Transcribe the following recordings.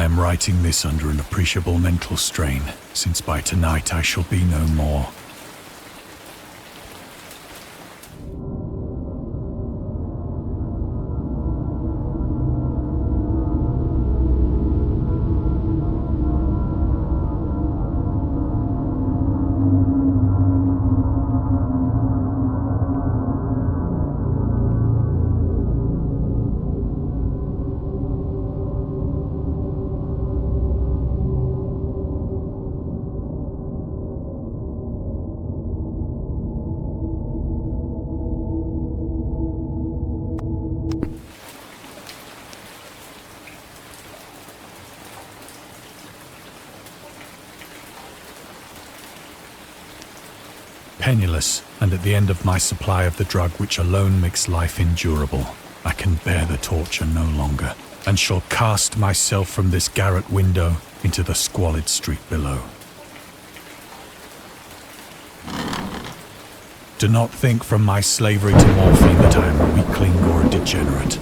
I am writing this under an appreciable mental strain, since by tonight I shall be no more. Penniless, and at the end of my supply of the drug which alone makes life endurable, I can bear the torture no longer, and shall cast myself from this garret window into the squalid street below. Do not think from my slavery to morphine that I am a weakling or a degenerate.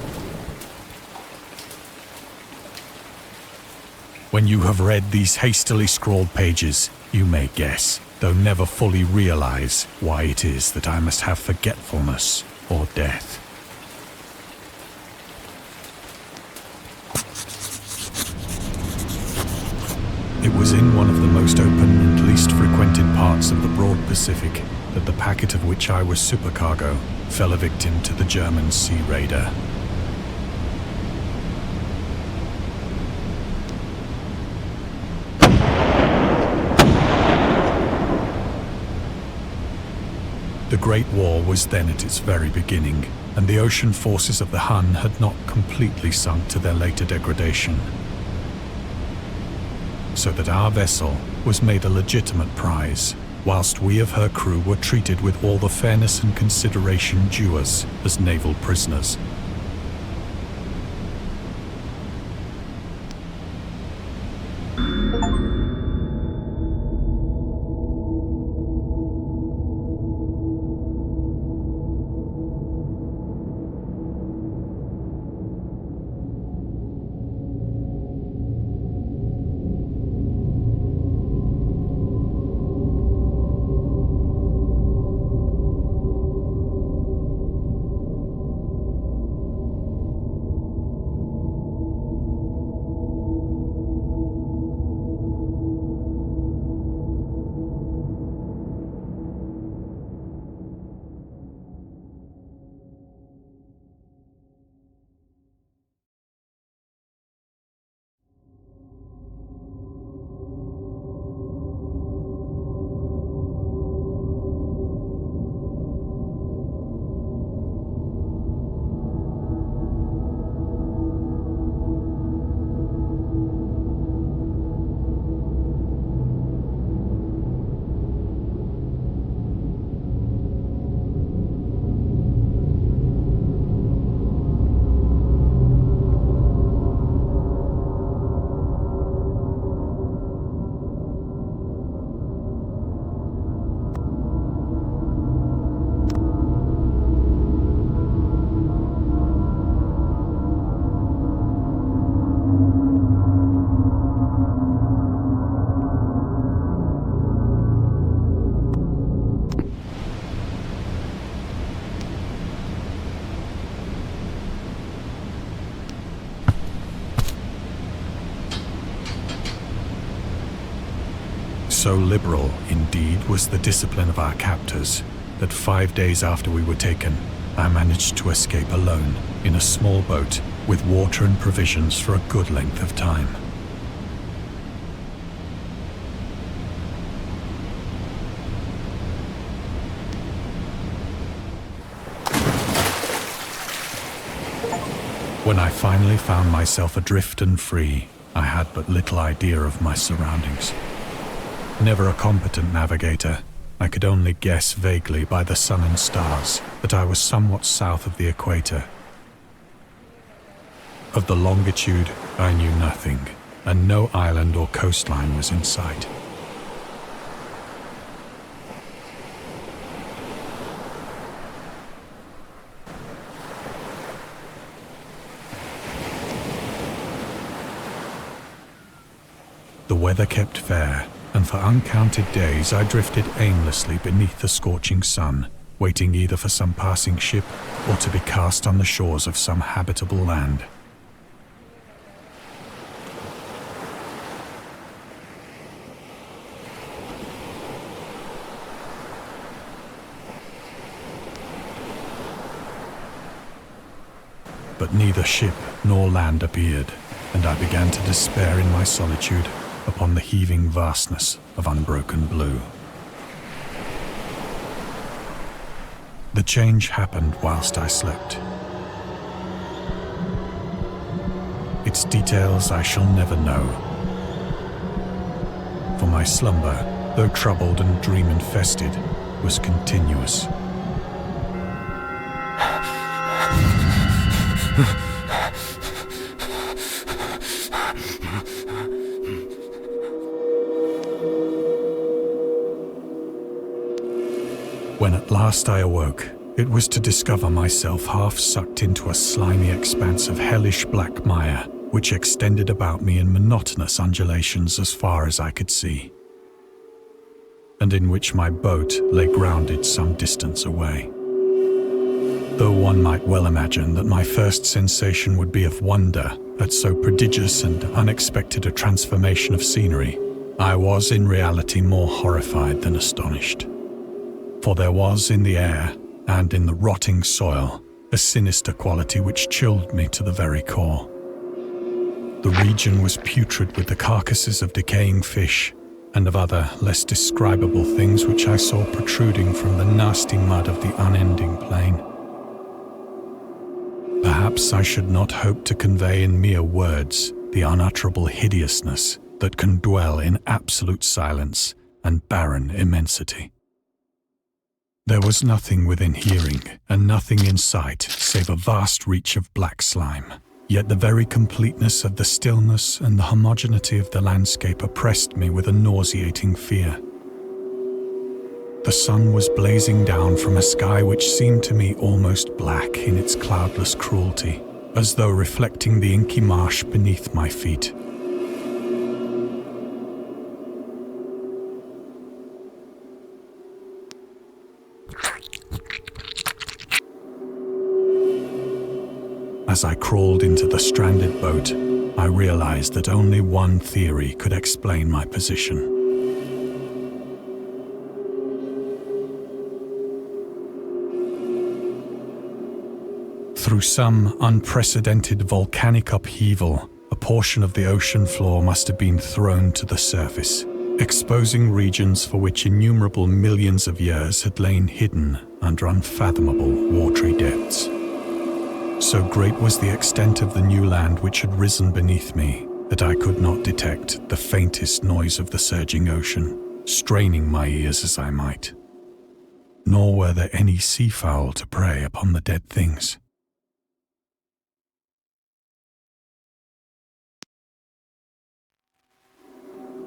When you have read these hastily scrawled pages, you may guess, though never fully realize, why it is that I must have forgetfulness or death. It was in one of the most open and least frequented parts of the broad Pacific that the packet of which I was supercargo fell a victim to the German sea raider. The Great War was then at its very beginning, and the ocean forces of the Hun had not completely sunk to their later degradation. So that our vessel was made a legitimate prize, whilst we of her crew were treated with all the fairness and consideration due us as naval prisoners. So liberal, indeed, was the discipline of our captors, that 5 days after we were taken, I managed to escape alone, in a small boat, with water and provisions for a good length of time. When I finally found myself adrift and free, I had but little idea of my surroundings. Never a competent navigator, I could only guess vaguely by the sun and stars that I was somewhat south of the equator. Of the longitude, I knew nothing, and no island or coastline was in sight. The weather kept fair, and for uncounted days I drifted aimlessly beneath the scorching sun, waiting either for some passing ship or to be cast on the shores of some habitable land. But neither ship nor land appeared, and I began to despair in my solitude upon the heaving vastness of unbroken blue. The change happened whilst I slept. Its details I shall never know, for my slumber, though troubled and dream-infested, was continuous. When at last I awoke, it was to discover myself half sucked into a slimy expanse of hellish black mire, which extended about me in monotonous undulations as far as I could see, and in which my boat lay grounded some distance away. Though one might well imagine that my first sensation would be of wonder at so prodigious and unexpected a transformation of scenery, I was in reality more horrified than astonished. For there was in the air, and in the rotting soil, a sinister quality which chilled me to the very core. The region was putrid with the carcasses of decaying fish, and of other, less describable things which I saw protruding from the nasty mud of the unending plain. Perhaps I should not hope to convey in mere words the unutterable hideousness that can dwell in absolute silence and barren immensity. There was nothing within hearing, and nothing in sight, save a vast reach of black slime. Yet the very completeness of the stillness and the homogeneity of the landscape oppressed me with a nauseating fear. The sun was blazing down from a sky which seemed to me almost black in its cloudless cruelty, as though reflecting the inky marsh beneath my feet. As I crawled into the stranded boat, I realized that only one theory could explain my position. Through some unprecedented volcanic upheaval, a portion of the ocean floor must have been thrown to the surface, exposing regions for which innumerable millions of years had lain hidden under unfathomable watery depths. So great was the extent of the new land which had risen beneath me that I could not detect the faintest noise of the surging ocean, straining my ears as I might. Nor were there any seafowl to prey upon the dead things.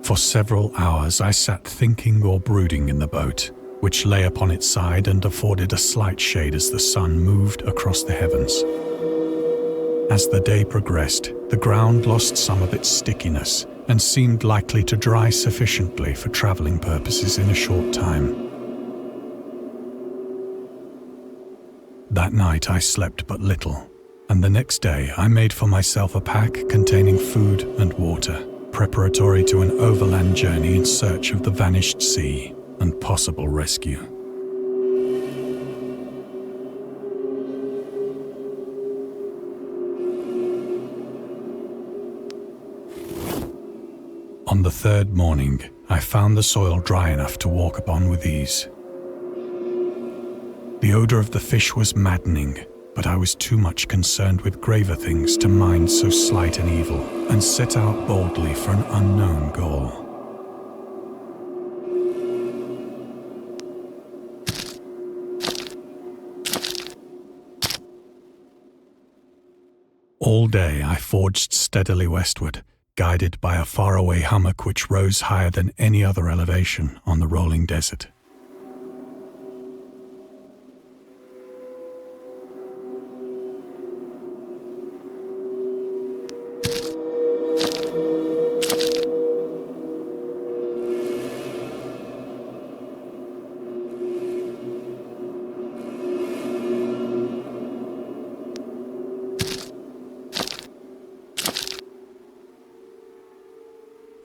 For several hours I sat thinking or brooding in the boat, which lay upon its side and afforded a slight shade as the sun moved across the heavens. As the day progressed, the ground lost some of its stickiness and seemed likely to dry sufficiently for traveling purposes in a short time. That night I slept but little, and the next day I made for myself a pack containing food and water, preparatory to an overland journey in search of the vanished sea and possible rescue. On the third morning, I found the soil dry enough to walk upon with ease. The odor of the fish was maddening, but I was too much concerned with graver things to mind so slight an evil, and set out boldly for an unknown goal. All day I forged steadily westward, guided by a faraway hummock which rose higher than any other elevation on the rolling desert.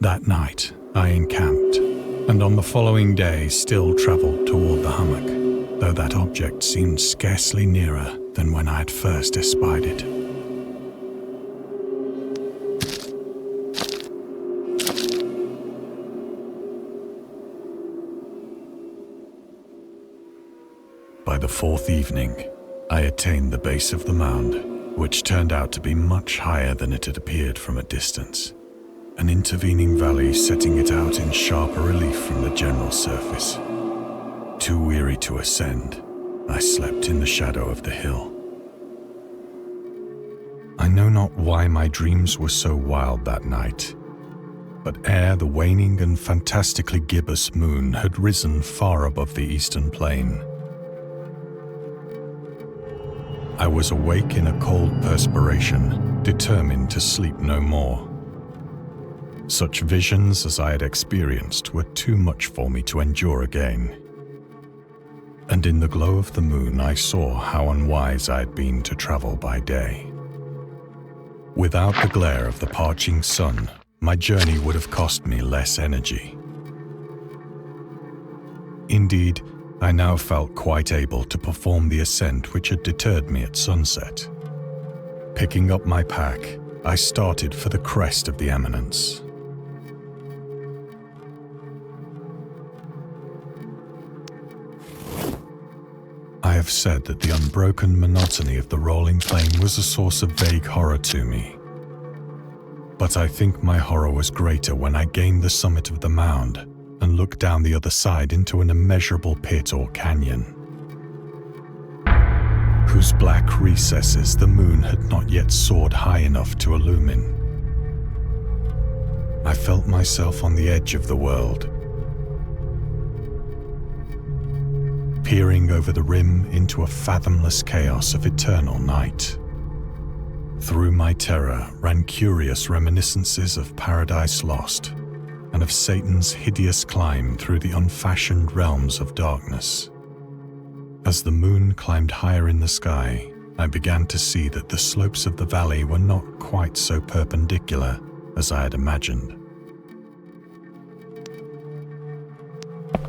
That night, I encamped, and on the following day still travelled toward the hummock, though that object seemed scarcely nearer than when I had first espied it. By the fourth evening, I attained the base of the mound, which turned out to be much higher than it had appeared from a distance, an intervening valley setting it out in sharper relief from the general surface. Too weary to ascend, I slept in the shadow of the hill. I know not why my dreams were so wild that night, but ere the waning and fantastically gibbous moon had risen far above the eastern plain, I was awake in a cold perspiration, determined to sleep no more. Such visions as I had experienced were too much for me to endure again. And in the glow of the moon I saw how unwise I had been to travel by day. Without the glare of the parching sun, my journey would have cost me less energy. Indeed, I now felt quite able to perform the ascent which had deterred me at sunset. Picking up my pack, I started for the crest of the eminence. I have said that the unbroken monotony of the rolling plain was a source of vague horror to me. But I think my horror was greater when I gained the summit of the mound and looked down the other side into an immeasurable pit or canyon, whose black recesses the moon had not yet soared high enough to illumine. I felt myself on the edge of the world, peering over the rim into a fathomless chaos of eternal night. Through my terror ran curious reminiscences of Paradise Lost, and of Satan's hideous climb through the unfashioned realms of darkness. As the moon climbed higher in the sky, I began to see that the slopes of the valley were not quite so perpendicular as I had imagined.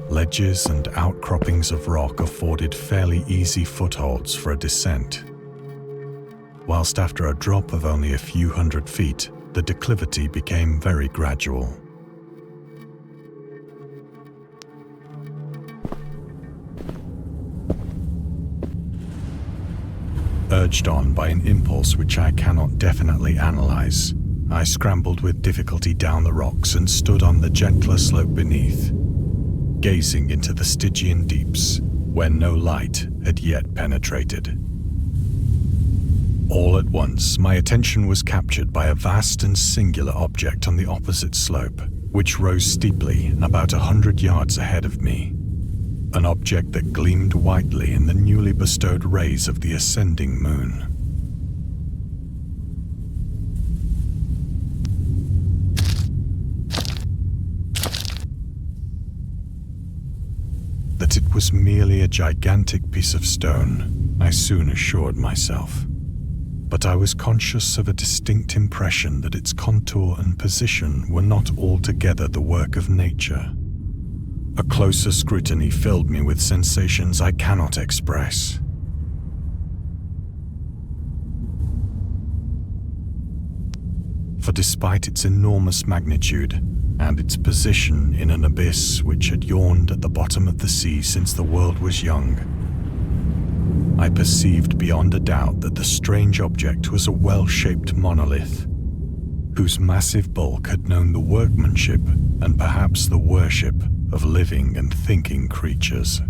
Ledges and outcroppings of rock afforded fairly easy footholds for a descent, whilst after a drop of only a few hundred feet, the declivity became very gradual. Urged on by an impulse which I cannot definitely analyze, I scrambled with difficulty down the rocks and stood on the gentler slope beneath, gazing into the Stygian deeps where no light had yet penetrated. All at once, my attention was captured by a vast and singular object on the opposite slope, which rose steeply about 100 yards ahead of me. An object that gleamed whitely in the newly bestowed rays of the ascending moon. That it was merely a gigantic piece of stone, I soon assured myself. But I was conscious of a distinct impression that its contour and position were not altogether the work of nature. A closer scrutiny filled me with sensations I cannot express. For despite its enormous magnitude and its position in an abyss which had yawned at the bottom of the sea since the world was young, I perceived beyond a doubt that the strange object was a well-shaped monolith, whose massive bulk had known the workmanship and perhaps the worship of living and thinking creatures.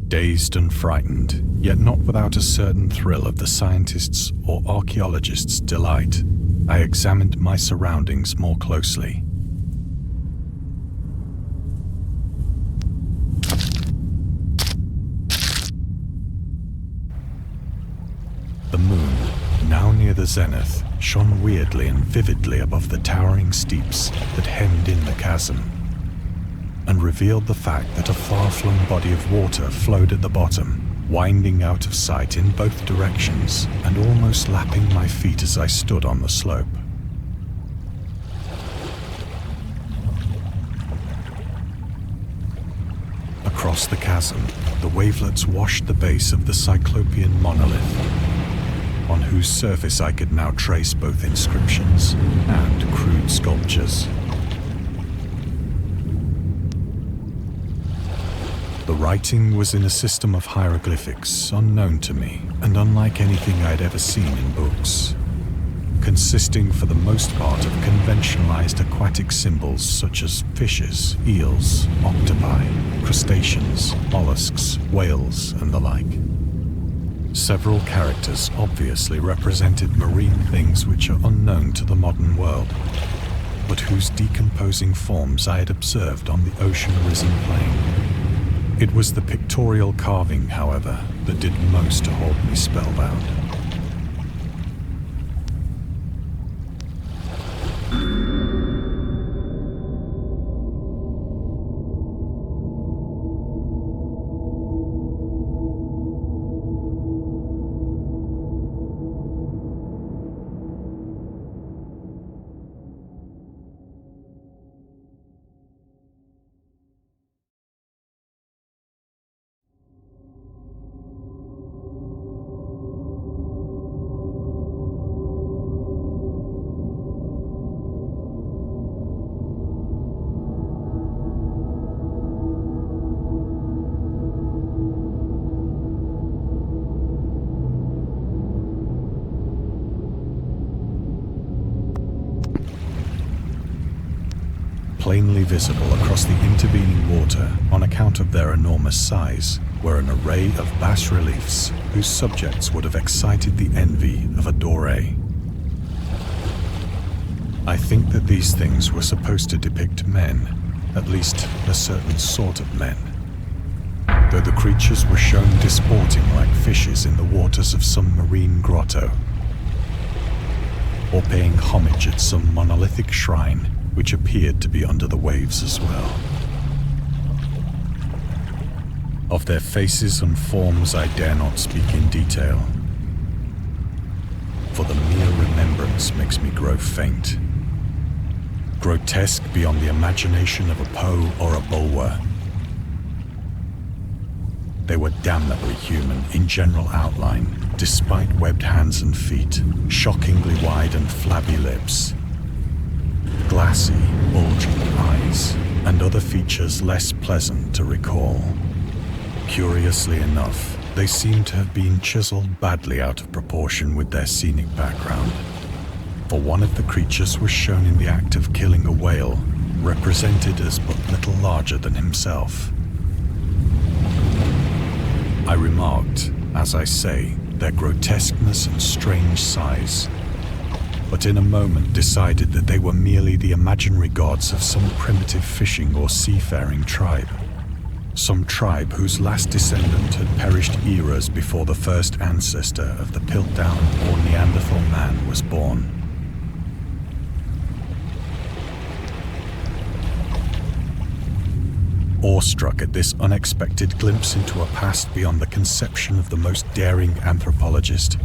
Dazed and frightened, yet not without a certain thrill of the scientist's or archaeologist's delight, I examined my surroundings more closely. The moon, now near the zenith, shone weirdly and vividly above the towering steeps that hemmed in the chasm, and revealed the fact that a far-flung body of water flowed at the bottom, winding out of sight in both directions and almost lapping my feet as I stood on the slope. across the chasm, the wavelets washed the base of the Cyclopean monolith, on whose surface I could now trace both inscriptions and crude sculptures. The writing was in a system of hieroglyphics unknown to me and unlike anything I'd ever seen in books, consisting for the most part of conventionalized aquatic symbols such as fishes, eels, octopi, crustaceans, mollusks, whales, and the like. Several characters obviously represented marine things which are unknown to the modern world, but whose decomposing forms I had observed on the ocean-risen plain. It was the pictorial carving, however, that did most to hold me spellbound. Plainly visible across the intervening water on account of their enormous size were an array of bas-reliefs whose subjects would have excited the envy of a doré. I think that these things were supposed to depict men, at least a certain sort of men, though the creatures were shown disporting like fishes in the waters of some marine grotto, or paying homage at some monolithic shrine which appeared to be under the waves as well. Of their faces and forms I dare not speak in detail, for the mere remembrance makes me grow faint. Grotesque beyond the imagination of a Poe or a Bulwer. They were damnably human in general outline, despite webbed hands and feet, shockingly wide and flabby lips, glassy, bulging eyes, and other features less pleasant to recall. Curiously enough, they seem to have been chiseled badly out of proportion with their scenic background, for one of the creatures was shown in the act of killing a whale, represented as but little larger than himself. I remarked, as I say, their grotesqueness and strange size, but in a moment decided that they were merely the imaginary gods of some primitive fishing or seafaring tribe. Some tribe whose last descendant had perished eras before the first ancestor of the Piltdown or Neanderthal man was born. Awestruck at this unexpected glimpse into a past beyond the conception of the most daring anthropologist,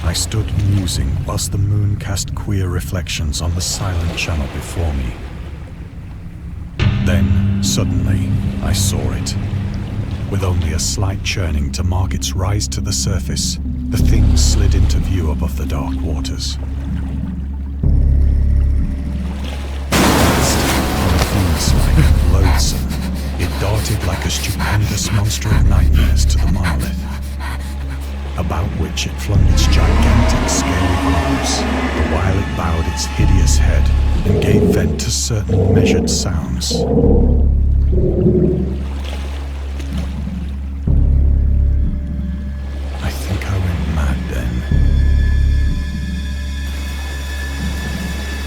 I stood musing whilst the moon cast queer reflections on the silent channel before me. Then, suddenly, I saw it. With only a slight churning to mark its rise to the surface, the thing slid into view above the dark waters. Confused and loathsome, it darted like a stupendous monster of nightmares to the monolith, about which it flung its gigantic scaly arms, the while it bowed its hideous head and gave vent to certain measured sounds. I think I went mad then.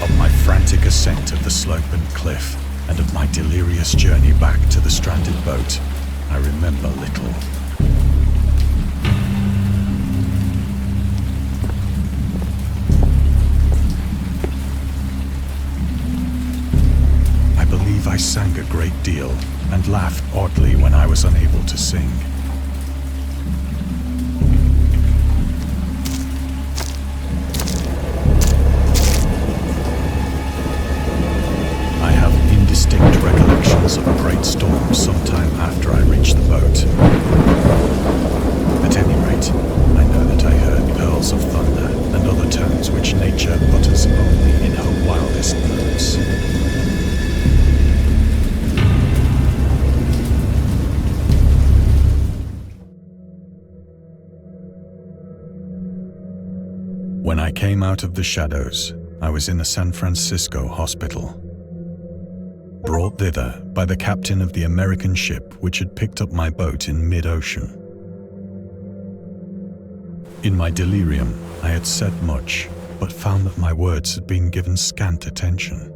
Of my frantic ascent of the slope and cliff, and of my delirious journey back to the stranded boat, I remember little. I sang a great deal and laughed oddly when I was unable to sing. I have indistinct recollections of a great storm sometime after When I came out of the shadows, I was in a San Francisco hospital, brought thither by the captain of the American ship which had picked up my boat in mid-ocean. In my delirium, I had said much, but found that my words had been given scant attention.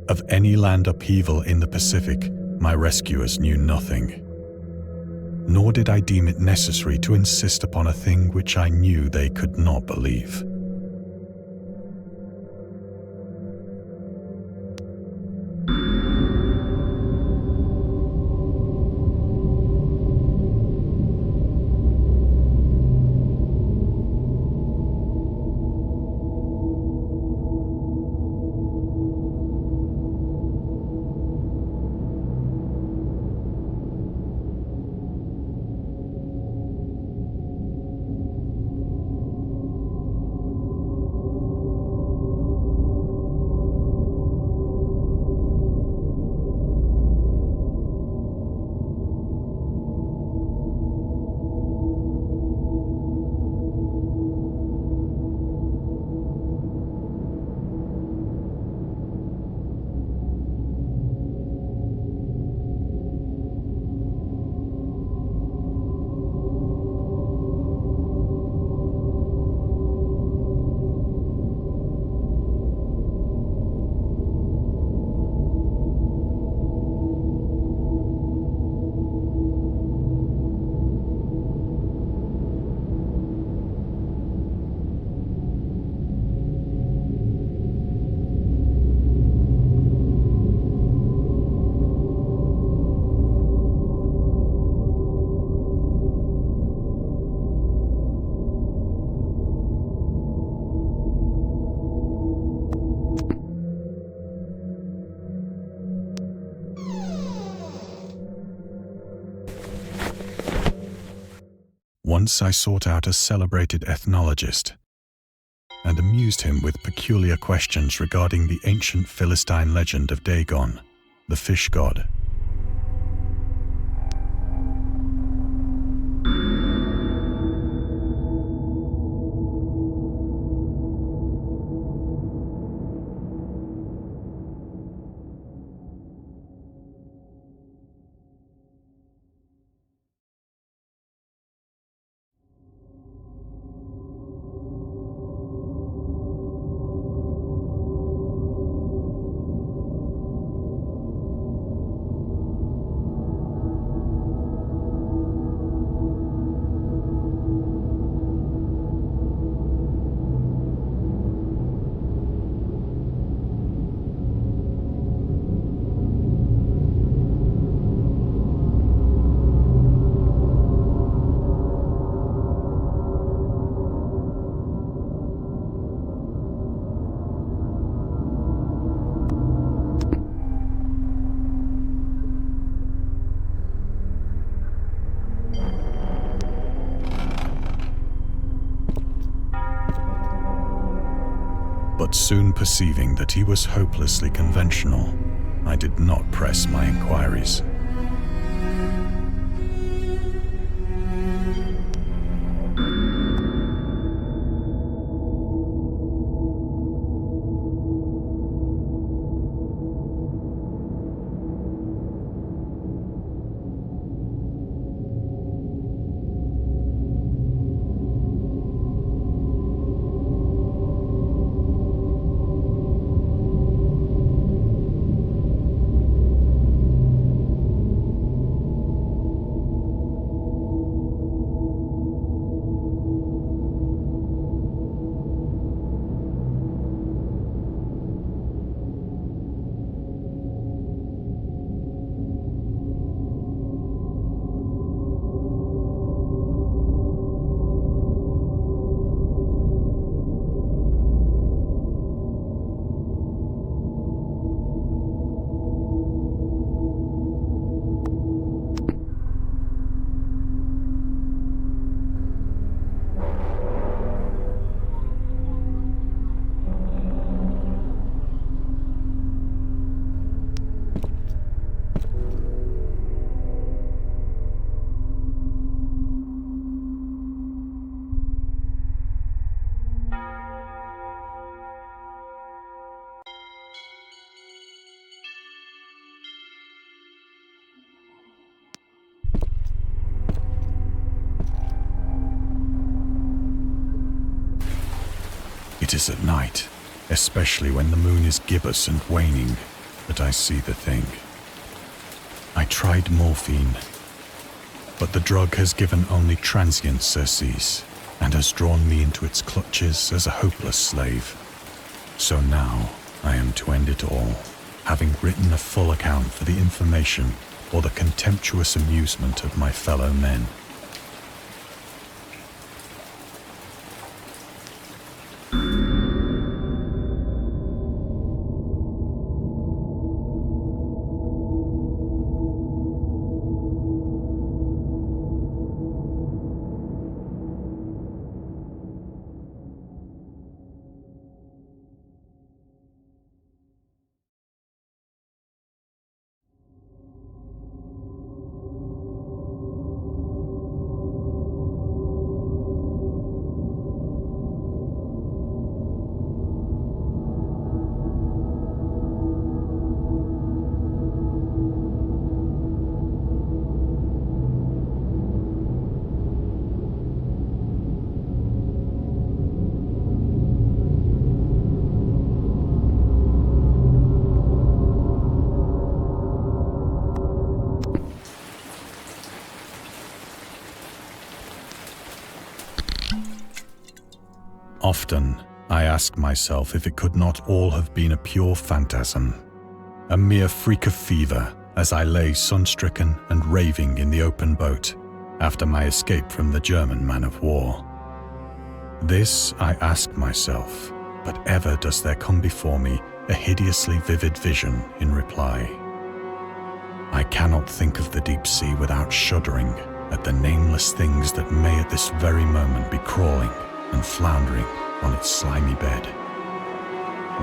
Of any land upheaval in the Pacific, my rescuers knew nothing. Nor did I deem it necessary to insist upon a thing which I knew they could not believe. Once I sought out a celebrated ethnologist and amused him with peculiar questions regarding the ancient Philistine legend of Dagon, the fish god. But soon perceiving that he was hopelessly conventional, I did not press my inquiries. It is at night, especially when the moon is gibbous and waning, that I see the thing. I tried morphine, but the drug has given only transient surcease and has drawn me into its clutches as a hopeless slave. So now I am to end it all, having written a full account for the information or the contemptuous amusement of my fellow men. Often, I ask myself if it could not all have been a pure phantasm, a mere freak of fever as I lay sun-stricken and raving in the open boat after my escape from the German man-of-war. This I ask myself, but ever does there come before me a hideously vivid vision in reply. I cannot think of the deep sea without shuddering at the nameless things that may at this very moment be crawling and floundering on its slimy bed,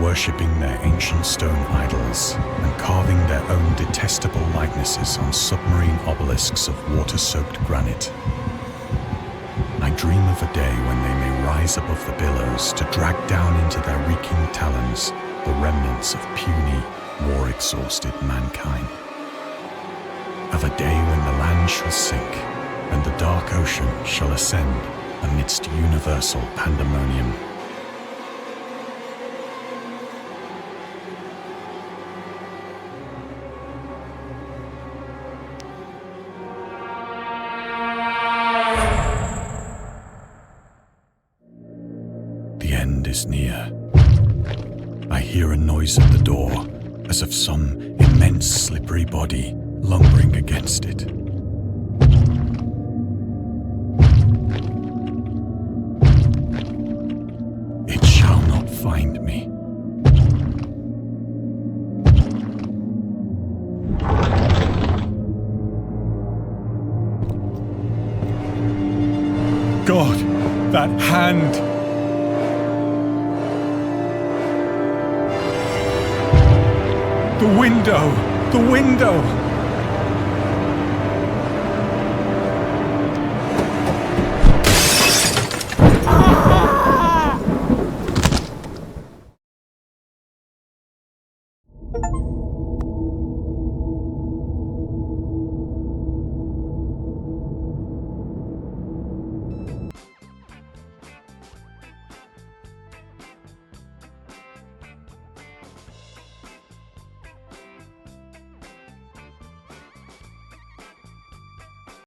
worshipping their ancient stone idols and carving their own detestable likenesses on submarine obelisks of water-soaked granite. I dream of a day when they may rise above the billows to drag down into their reeking talons the remnants of puny, war-exhausted mankind. Of a day when the land shall sink and the dark ocean shall ascend amidst universal pandemonium. The end is near. I hear a noise at the door, as of some immense slippery body lumbering against it. Find me. God, that hand! The window! The window!